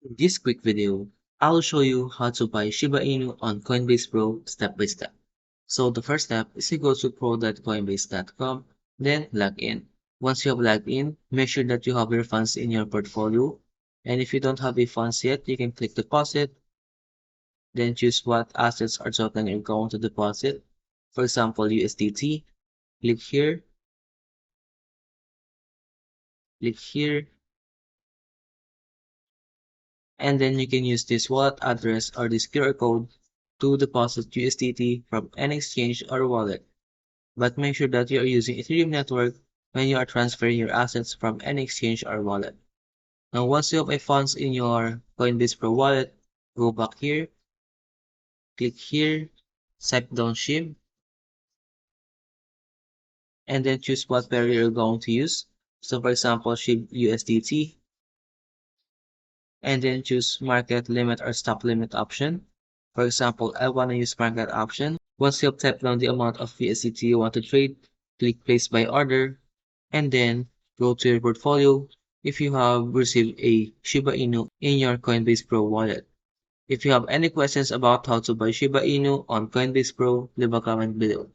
In this quick video, I'll show you how to buy Shiba Inu on Coinbase Pro step by step. So the first step is to go to pro.coinbase.com, then log in. Once you have logged in, make sure that you have your funds in your portfolio. And if you don't have the funds yet, you can click deposit, then choose what assets or token you're going to deposit. For example, USDT, click here, click here, and then you can use this wallet address or this QR code to deposit USDT from any exchange or wallet. But make sure that you are using Ethereum network when you are transferring your assets from any exchange or wallet. Now, once you have a funds in your Coinbase Pro wallet, go back here, click here, type down SHIB, and then choose what pair you're going to use. So for example, SHIB USDT, and then choose market limit or stop limit option. For example, I want to use market option. Once you have typed down the amount of USDT you want to trade, click place by order, and then go to your portfolio if you have received a Shiba Inu in your Coinbase Pro wallet. If you have any questions about how to buy Shiba Inu on Coinbase Pro, leave a comment below.